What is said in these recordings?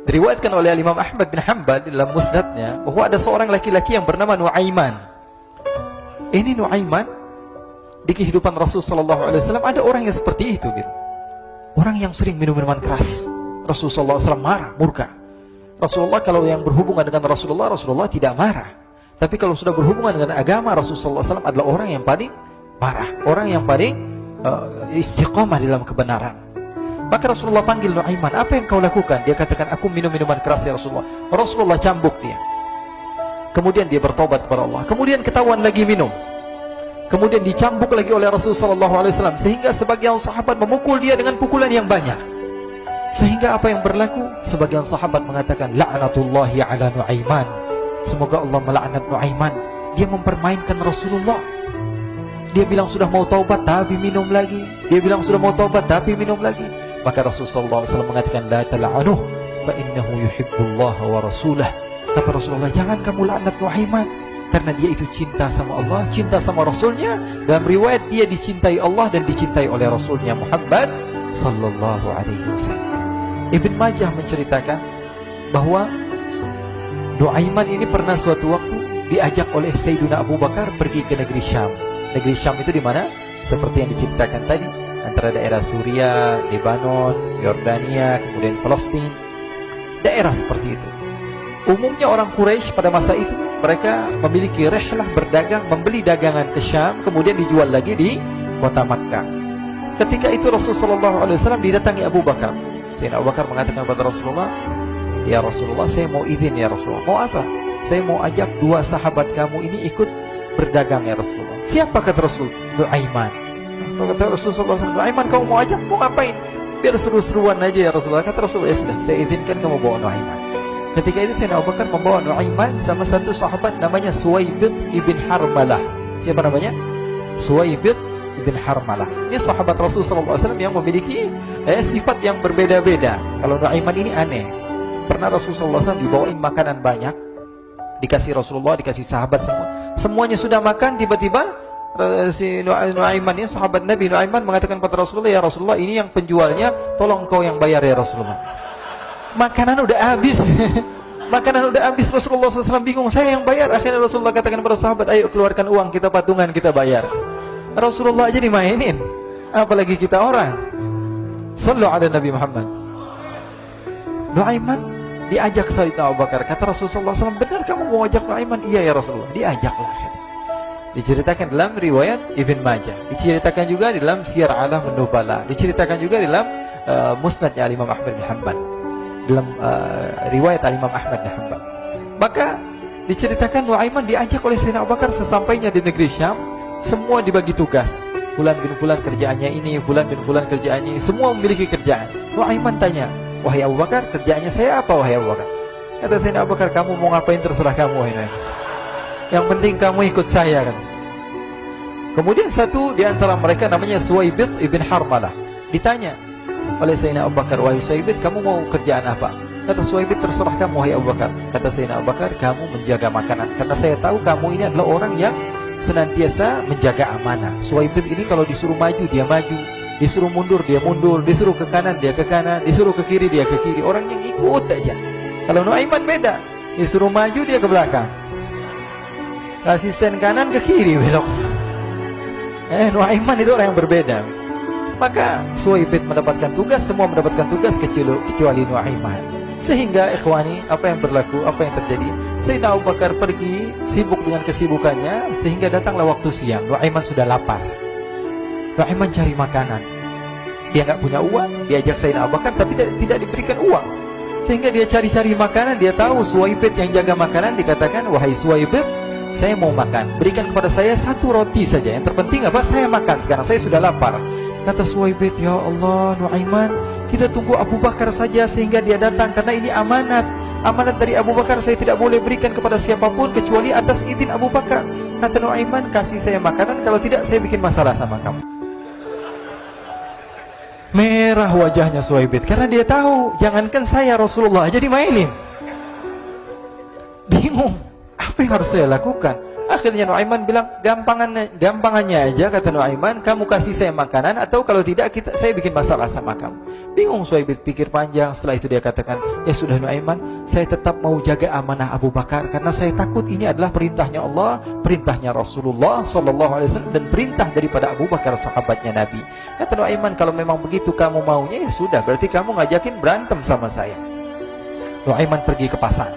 Diriwayatkan oleh Imam Ahmad bin Hanbal dalam musnadnya bahwa ada seorang laki-laki yang bernama Nuaiman. Ini Nuaiman, di kehidupan Rasul sallallahu alaihi wasallam ada orang yang seperti itu gitu. Orang yang sering minum minuman keras. Rasulullah SAW marah, murka. Rasulullah kalau yang berhubungan dengan Rasulullah tidak marah. Tapi kalau sudah berhubungan dengan agama, Rasulullah SAW adalah orang yang paling marah, orang yang paling istiqamah dalam kebenaran. Maka Rasulullah panggil Nuaiman, apa yang kau lakukan? Dia katakan, aku minum minuman keras ya Rasulullah. Rasulullah cambuk dia. Kemudian dia bertobat kepada Allah. Kemudian ketahuan lagi minum. Kemudian dicambuk lagi oleh Rasulullah SAW, sehingga sebagian sahabat memukul dia dengan pukulan yang banyak. Sehingga apa yang berlaku? Sebagian sahabat mengatakan, la'natullahi ala Nuaiman. Semoga Allah melaknat Nuaiman. Dia mempermainkan Rasulullah. Dia bilang sudah mau taubat tapi minum lagi. Dia bilang sudah mau taubat tapi minum lagi. Maka Rasulullah SAW mengatakan, la tal'anuh fa innahu yuhibbullah wa rasulah. Kata Rasulullah, jangan kamu laknat Nuaiman, karena dia itu cinta sama Allah, cinta sama Rasulnya. Dalam riwayat dia dicintai Allah dan dicintai oleh Rasulnya Muhammad sallallahu alaihi wasallam. Ibn Majah menceritakan bahwa Nuaiman ini pernah suatu waktu diajak oleh Sayyidina Abu Bakar pergi ke negeri Syam. Negeri Syam itu di mana? Seperti yang diceritakan tadi, antara daerah Suriah, Lebanon, Yordania, kemudian Palestina. Daerah seperti itu. Umumnya orang Quraisy pada masa itu mereka memiliki rihlah berdagang, membeli dagangan ke Syam, kemudian dijual lagi di kota Makkah. Ketika itu Rasulullah SAW didatangi Abu Bakar. Sayyidina Abu Bakar mengatakan kepada Rasulullah, ya Rasulullah, saya mau izin ya Rasulullah. Mau apa? Saya mau ajak dua sahabat kamu ini ikut berdagang ya Rasulullah. Siapa kata Rasul? Nuaiman. Kata Rasulullah, Nuaiman kamu mau ajak? Mau ngapain? Biar seru-seruan aja ya Rasulullah. Kata Rasulullah, ya sudah, saya izinkan kamu bawa Nuaiman. Ketika itu Sayyidina Abu Bakar membawa Nuaiman sama satu sahabat namanya Suwaibid ibn Harmalah. Siapa namanya? Suwaibid ibn Harmalah. Ini sahabat Rasulullah SAW yang memiliki sifat yang berbeda-beda. Kalau Nuaiman ini aneh. Pernah Rasulullah SAW dibawain makanan banyak, dikasih Rasulullah, dikasih sahabat semua. Semuanya sudah makan, tiba-tiba si Nuaiman ini, sahabat Nabi Nuaiman mengatakan kepada Rasulullah, ya Rasulullah, ini yang penjualnya, tolong kau yang bayar ya Rasulullah. Makanan udah habis. Makanan udah habis. Rasulullah SAW bingung, saya yang bayar. Akhirnya Rasulullah katakan kepada sahabat, ayo keluarkan uang, kita patungan, kita bayar. Rasulullah aja dimainin, apalagi kita orang. Sallu ala Nabi Muhammad. Nuaiman diajak Sayyidina Abu Bakar. Kata Rasulullah SAW, benar kamu mau ajak Nuaiman? Iya ya Rasulullah. Diajaklah akhirnya. Diceritakan dalam riwayat Ibn Majah, diceritakan juga dalam Siyar A'lam An-Nubala, diceritakan juga dalam musnadnya Imam Ahmad bin Hanbal, dalam riwayat Imam Ahmad bin Hanbal. Maka diceritakan Nuaiman diajak oleh Sayyidina Abu Bakar. Sesampainya di negeri Syam, semua dibagi tugas. Fulan bin Fulan kerjaannya ini, Fulan bin Fulan kerjaannya ini, semua memiliki kerjaan. Nuaiman tanya, wahai Abu Bakar, kerjaannya saya apa wahai Abu Bakar? Kata Sayyidina Abu Bakar, kamu mau ngapain terserah kamu wahai Nuaiman. Yang penting kamu ikut saya kan. Kemudian satu di antara mereka namanya Suwaibid ibn Harmalah. Ditanya oleh Sayyidina Abu Bakar, wahai Suwaibid, kamu mau kerjaan apa? Kata Suwaibid, terserah kamu wahai Abu Bakar. Kata Sayyidina Abu Bakar, kamu menjaga makanan, karena saya tahu kamu ini adalah orang yang senantiasa menjaga amanah. Suwaibid ini kalau disuruh maju dia maju, disuruh mundur dia mundur, disuruh ke kanan dia ke kanan, disuruh ke kiri dia ke kiri. Orang yang ikut aja. Kalau Nuaiman beda, disuruh maju dia ke belakang, kasih sen kanan ke kiri belok. Nuaiman itu orang yang berbeda. Maka Suwaibid mendapatkan tugas, semua mendapatkan tugas kecuali Nuaiman. Sehingga ikhwani, apa yang berlaku, apa yang terjadi? Sayyidina Abu Bakar pergi sibuk dengan kesibukannya, sehingga datanglah waktu siang. Nuaiman sudah lapar. Nuaiman cari makanan. Dia nggak punya uang, diajak Sayyidina Abu Bakar tapi tidak diberikan uang. Sehingga dia cari-cari makanan. Dia tahu Suwaibid yang jaga makanan, dikatakan, wahai Suwaibid, saya mau makan, berikan kepada saya satu roti saja. Yang terpenting apa? Saya makan sekarang, saya sudah lapar. Kata Suwaibid, ya Allah Nuaiman, kita tunggu Abu Bakar saja sehingga dia datang, karena ini amanat. Amanat dari Abu Bakar, saya tidak boleh berikan kepada siapapun kecuali atas izin Abu Bakar. Kata Nuaiman, kasih saya makanan, kalau tidak saya bikin masalah sama kamu. Merah wajahnya Suwaibid, karena dia tahu, jangankan saya, Rasulullah aja dimainin. Bingung, apa yang harus saya lakukan? Akhirnya Nuaiman bilang, gampangannya aja, kata Nuaiman, kamu kasih saya makanan, atau kalau tidak saya bikin masalah sama kamu. Bingung Suhaib pikir panjang. Setelah itu dia katakan, ya sudah Nuaiman, saya tetap mau jaga amanah Abu Bakar, karena saya takut ini adalah perintahnya Allah, perintahnya Rasulullah SAW, dan perintah daripada Abu Bakar, sahabatnya Nabi. Kata Nuaiman, kalau memang begitu kamu maunya, ya sudah, berarti kamu ngajakin berantem sama saya. Nuaiman pergi ke pasar.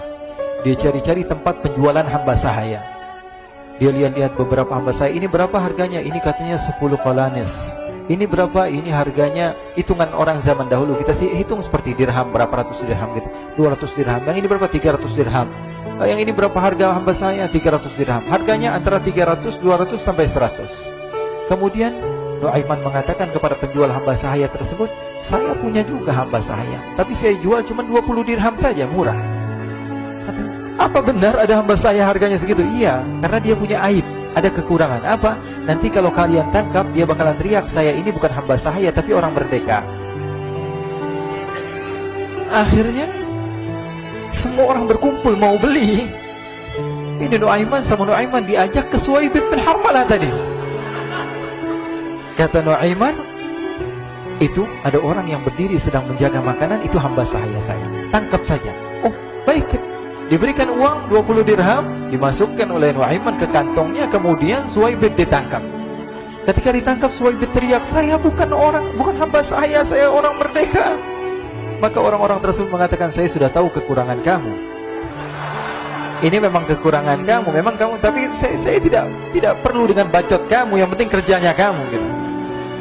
Dia cari-cari tempat penjualan hamba sahaya. Dia lihat-lihat beberapa hamba sahaya. Ini berapa harganya? Ini katanya 10 qalanis. Ini berapa? Ini harganya, hitungan orang zaman dahulu, kita sih hitung seperti dirham, berapa ratus dirham gitu, 200 dirham. Yang ini berapa? 300 dirham. Yang ini berapa harga hamba sahaya? 300 dirham. Harganya antara 300, 200 sampai 100. Kemudian Nuaiman mengatakan kepada penjual hamba sahaya tersebut, saya punya juga hamba sahaya, tapi saya jual cuma 20 dirham saja, murah. Apa benar ada hamba saya harganya segitu? Iya, karena dia punya aib, ada kekurangan. Apa? Nanti kalau kalian tangkap, dia bakalan teriak, saya ini bukan hamba sahaya, tapi orang merdeka. Akhirnya semua orang berkumpul mau beli. Ini Nuaiman sama Nuaiman diajak ke Suhaib bin Harmalah tadi. Kata Nuaiman, itu ada orang yang berdiri sedang menjaga makanan, itu hamba sahaya saya, tangkap saja. Oh baik. Diberikan uang 20 dirham, dimasukkan oleh Nuaiman ke kantongnya, kemudian Suhaib ditangkap. Ketika ditangkap, Suhaib teriak, saya bukan hamba saya orang merdeka. Maka orang-orang tersebut mengatakan, saya sudah tahu kekurangan kamu. Ini memang kekurangan kamu, memang kamu, tapi saya tidak perlu dengan bacot kamu, yang penting kerjanya kamu gitu.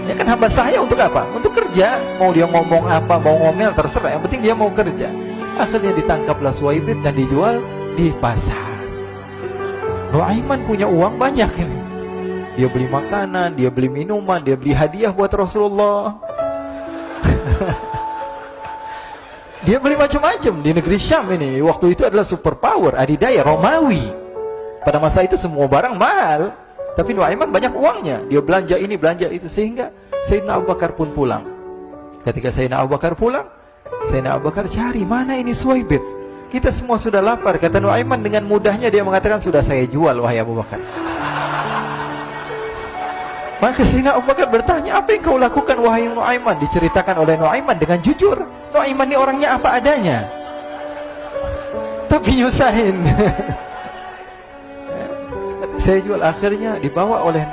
Ya kan hamba saya untuk apa? Untuk kerja. Mau dia ngomong apa, mau ngomel terserah, yang penting dia mau kerja. Akhirnya ditangkaplah Suhaib dan dijual di pasar. Nuaiman punya uang banyak ini. Dia beli makanan, dia beli minuman, dia beli hadiah buat Rasulullah. Dia beli macam-macam di negeri Syam ini. Waktu itu adalah superpower, adidaya, Romawi. Pada masa itu semua barang mahal, tapi Nuaiman banyak uangnya. Dia belanja ini, belanja itu, sehingga Sayyidina Abu Bakar pun pulang. Ketika Sayyidina Abu Bakar pulang, Sayyidina Abu Bakar cari, mana ini Suhaib? Kita semua sudah lapar. Kata Nuaiman dengan mudahnya dia mengatakan, sudah saya jual wahai Abu Bakar. Maka Sayyidina Abu Bakar bertanya, apa yang kau lakukan wahai Nuaiman? Diceritakan oleh Nuaiman dengan jujur. Nuaiman ini orangnya apa adanya, tapi nyusahin. Saya jual. Akhirnya dibawa oleh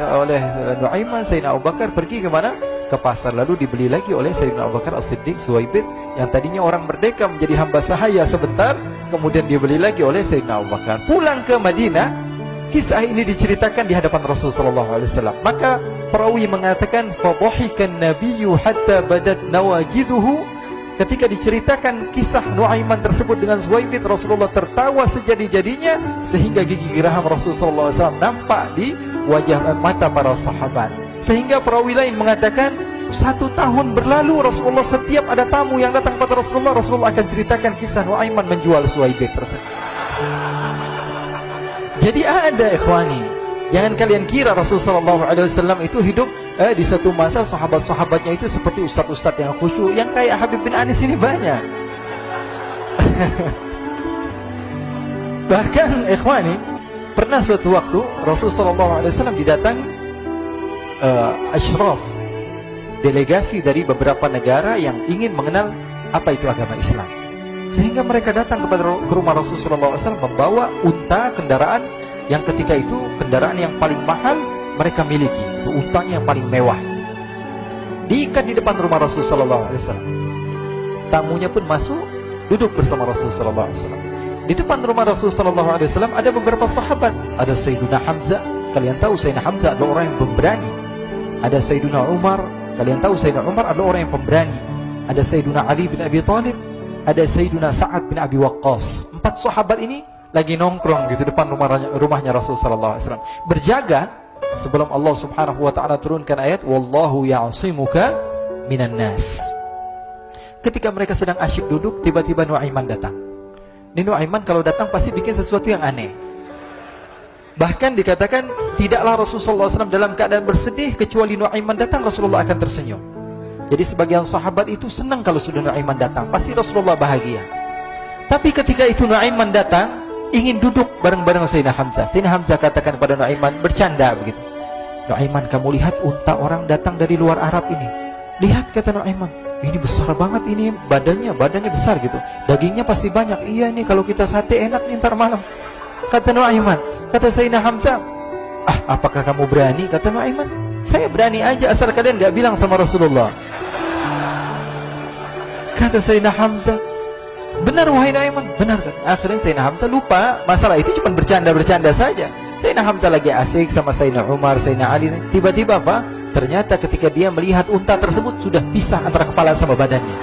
Nuaiman, Sayyidina Abu Bakar pergi ke mana? Ke pasar, lalu dibeli lagi oleh Sayyidina Abu Bakar As-Siddiq. Suhaib yang tadinya orang merdeka menjadi hamba sahaya sebentar, kemudian dibeli lagi oleh Sayyidina Abu Bakar. Pulang ke Madinah, kisah ini diceritakan di hadapan Rasulullah SAW. Maka perawi mengatakan, fadhahikan nabiyyu hatta badat nawajiduhu. Ketika diceritakan kisah Nuaiman tersebut dengan Suhaib, Rasulullah tertawa sejadi-jadinya, sehingga gigi geraham Rasulullah SAW nampak di wajah mata para sahabat. Sehingga perawi lain mengatakan, 1 tahun berlalu Rasulullah, setiap ada tamu yang datang pada Rasulullah, Rasulullah akan ceritakan kisah Nuaiman menjual Suhaib tersebut. Jadi ada ikhwani, jangan kalian kira Rasulullah SAW itu hidup di satu masa sahabat-sahabatnya itu seperti ustaz-ustaz yang khusyuk, yang kayak Habib bin Anis ini banyak. Bahkan ikhwani, pernah suatu waktu Rasulullah SAW didatangi asyraf, delegasi dari beberapa negara yang ingin mengenal apa itu agama Islam. Sehingga mereka datang ke rumah Rasulullah SAW membawa unta, kendaraan yang ketika itu kendaraan yang paling mahal mereka miliki, itu untanya yang paling mewah. Diikat di depan rumah Rasulullah SAW. Tamunya pun masuk, duduk bersama Rasulullah SAW. Di depan rumah Rasulullah SAW ada beberapa sahabat. Ada Sayyidina Hamzah. Kalian tahu Sayyidina Hamzah adalah orang yang pemberani. Ada Sayyidina Umar. Kalian tahu Sayyidina Umar adalah orang yang pemberani. Ada Sayyidina Ali bin Abi Thalib. Ada Sayyidina Sa'ad bin Abi Waqqas. 4 sahabat ini lagi nongkrong gitu depan rumahnya Rasulullah SAW, berjaga sebelum Allah Subhanahu wa ta'ala turunkan ayat wallahu ya'simuka minan nas. Ketika mereka sedang asyik duduk, tiba-tiba Nuaiman datang. Ini Nuaiman kalau datang pasti bikin sesuatu yang aneh. Bahkan dikatakan tidaklah Rasulullah SAW dalam keadaan bersedih, kecuali Nuaiman datang Rasulullah akan tersenyum. Jadi sebagian sahabat itu senang kalau sudah Nuaiman datang, pasti Rasulullah bahagia. Tapi ketika itu Nuaiman datang, ingin duduk bareng-bareng Sayyidina Hamzah. Sayyidina Hamzah katakan kepada Nuaiman, bercanda begitu. Nuaiman, kamu lihat unta orang datang dari luar Arab ini. Lihat, kata Nuaiman, ini besar banget ini, badannya besar gitu. Dagingnya pasti banyak. Iya nih, kalau kita sate enak nih ntar malam. Kata Nuaiman. Kata Sayyidina Hamzah, apakah kamu berani? Kata Nuaiman, saya berani aja asal kalian gak bilang sama Rasulullah. Kata Sayyidina Hamzah, benar wahai Nuaiman, benar kan? Akhirnya Sayyidina Hamzah lupa masalah itu, cuma bercanda-bercanda saja. Sayyidina Hamzah lagi asik sama Sayyidina Umar, Sayyidina Ali. Tiba-tiba apa? Ternyata ketika dia melihat unta tersebut sudah pisah antara kepala sama badannya.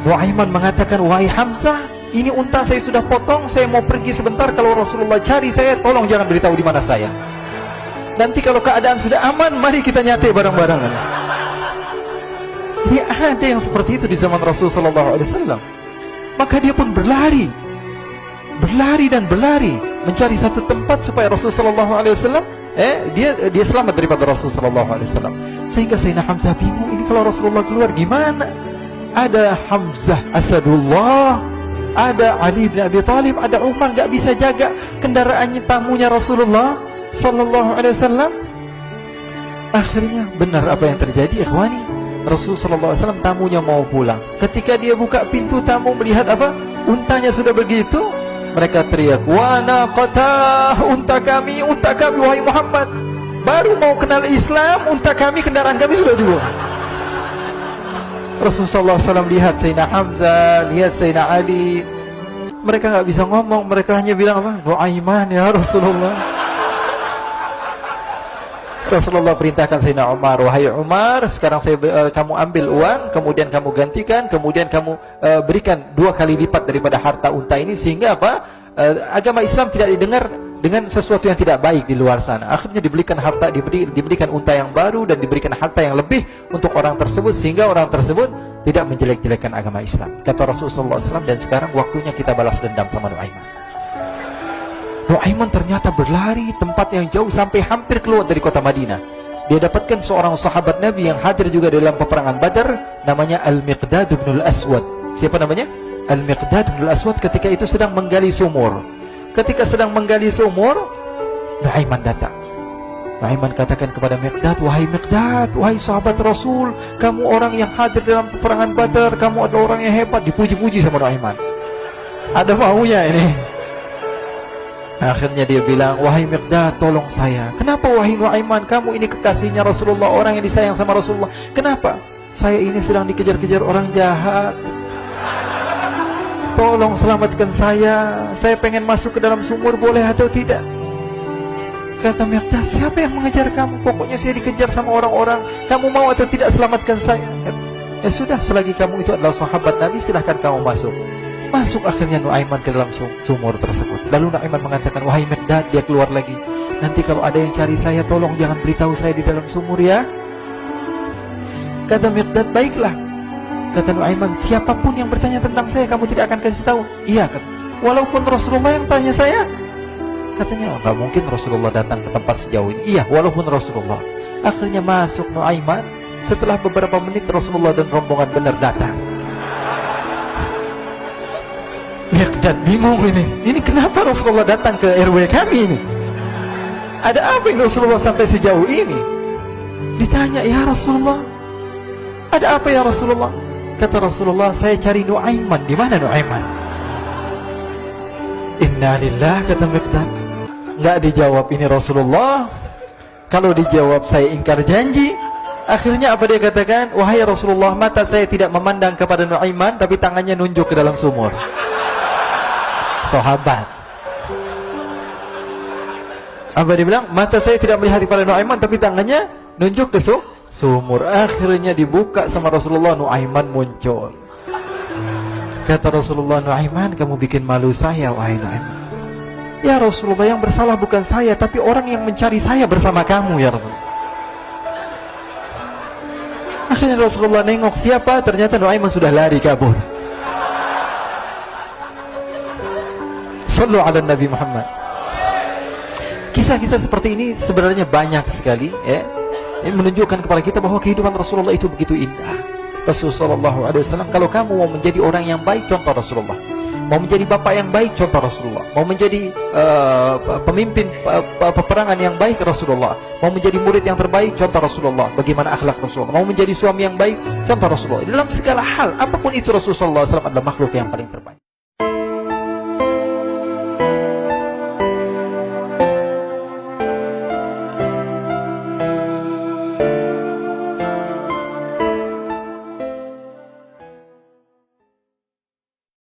Nuaiman mengatakan, wahai Hamzah, ini unta saya sudah potong, saya mau pergi sebentar. Kalau Rasulullah cari saya, tolong jangan beritahu di mana saya. Nanti kalau keadaan sudah aman, mari kita nyate bareng-barengan. Dia ada yang seperti itu di zaman Rasulullah SAW. Maka dia pun berlari dan berlari mencari satu tempat supaya Rasulullah SAW dia selamat daripada Rasulullah SAW. Sehingga Sayyidina Hamzah bingung, ini kalau Rasulullah keluar gimana? Ada Hamzah Asadullah, ada Ali bin Abi Thalib, ada Umar, gak bisa jaga kendaraannya, tamunya Rasulullah Sallallahu Alaihi Wasallam. Akhirnya benar apa yang terjadi, ikhwani. Rasulullah SAW tamunya mau pulang. Ketika dia buka pintu, tamu melihat apa? Untanya sudah begitu. Mereka teriak, wa naqatah, unta kami wahai Muhammad. Baru mau kenal Islam, unta kami, kendaraan kami sudah dibuang. Rasulullah SAW lihat Sayyidina Hamzah, lihat Sayyidina Ali. Mereka gak bisa ngomong, mereka hanya bilang apa? Nuaiman ya Rasulullah. Rasulullah perintahkan Sayyidina Umar, wahai Umar, sekarang kamu ambil uang, kemudian kamu gantikan, kemudian kamu berikan 2 kali lipat daripada harta unta ini, sehingga apa? Agama Islam tidak didengar dengan sesuatu yang tidak baik di luar sana. Akhirnya diberikan harta, diberikan unta yang baru dan diberikan harta yang lebih untuk orang tersebut, sehingga orang tersebut tidak menjelek-jelekan agama Islam. Kata Rasulullah SAW, dan sekarang waktunya kita balas dendam sama Nuaiman. Nuaiman ternyata berlari tempat yang jauh sampai hampir keluar dari kota Madinah. Dia dapatkan seorang sahabat Nabi yang hadir juga dalam peperangan Badar, namanya Al-Miqdad bin Al-Aswad. Siapa namanya? Al-Miqdad bin Al-Aswad ketika itu sedang menggali sumur. Ketika sedang menggali sumur, Nuaiman datang. Nuaiman katakan kepada Miqdad, wahai Miqdad, wahai sahabat Rasul, kamu orang yang hadir dalam peperangan Badar, kamu adalah orang yang hebat. Dipuji-puji sama Nuaiman. Ada maunya ini. Akhirnya dia bilang, wahai Miqdad, tolong saya. Kenapa wahai Nuaiman? Kamu ini kekasihnya Rasulullah, orang yang disayang sama Rasulullah. Kenapa? Saya ini sedang dikejar-kejar orang jahat. Tolong selamatkan saya. Saya pengen masuk ke dalam sumur, boleh atau tidak? Kata Miqdad, siapa yang mengejar kamu? Pokoknya saya dikejar sama orang-orang. Kamu mau atau tidak selamatkan saya? Ya sudah, selagi kamu itu adalah sahabat Nabi, silahkan kamu masuk. Masuk akhirnya Nuaiman ke dalam sumur tersebut. Lalu Nuaiman mengatakan, wahai Miqdad, dia keluar lagi. Nanti kalau ada yang cari saya, tolong jangan beritahu saya di dalam sumur ya. Kata Miqdad, baiklah. Kata Nuaiman, siapapun yang bertanya tentang saya, kamu tidak akan kasih tahu. Iya, kata. Walaupun Rasulullah yang tanya saya. Katanya, enggak mungkin Rasulullah datang ke tempat sejauh ini. Iya, walaupun Rasulullah. Akhirnya masuk Nuaiman. Setelah beberapa menit, Rasulullah dan rombongan benar datang. Miqdad bingung ini kenapa Rasulullah datang ke RW kami ini? Ada apa yang Rasulullah sampai sejauh ini? Ditanya, ya Rasulullah, ada apa ya Rasulullah? Kata Rasulullah, saya cari Nuaiman. Di mana Nuaiman? Innalillah, kata Miqdad. Nggak dijawab ini Rasulullah. Kalau dijawab saya ingkar janji. Akhirnya apa dia katakan? Wahai Rasulullah, mata saya tidak memandang kepada Nuaiman, tapi tangannya nunjuk ke dalam sumur. Sahabat. Apa dia bilang? Mata saya tidak melihat kepada Nuaiman, tapi tangannya nunjuk ke sumur. Akhirnya dibuka sama Rasulullah, Nuaiman muncul. Kata Rasulullah, Nuaiman, kamu bikin malu saya, wahai Nuaiman. Ya Rasulullah, yang bersalah bukan saya, tapi orang yang mencari saya bersama kamu, ya Rasulullah. Akhirnya Rasulullah nengok siapa, ternyata Nuaiman sudah lari kabur. Sallu ala Nabi Muhammad. Kisah-kisah seperti ini sebenarnya banyak sekali, ya. Ini menunjukkan kepada kita bahwa kehidupan Rasulullah itu begitu indah. Rasulullah SAW, kalau kamu mau menjadi orang yang baik, contoh Rasulullah. Mau menjadi bapak yang baik, contoh Rasulullah. Mau menjadi pemimpin peperangan yang baik, Rasulullah. Mau menjadi murid yang terbaik, contoh Rasulullah. Bagaimana akhlak Rasulullah. Mau menjadi suami yang baik, contoh Rasulullah. Dalam segala hal, apapun itu, Rasulullah SAW adalah makhluk yang paling terbaik.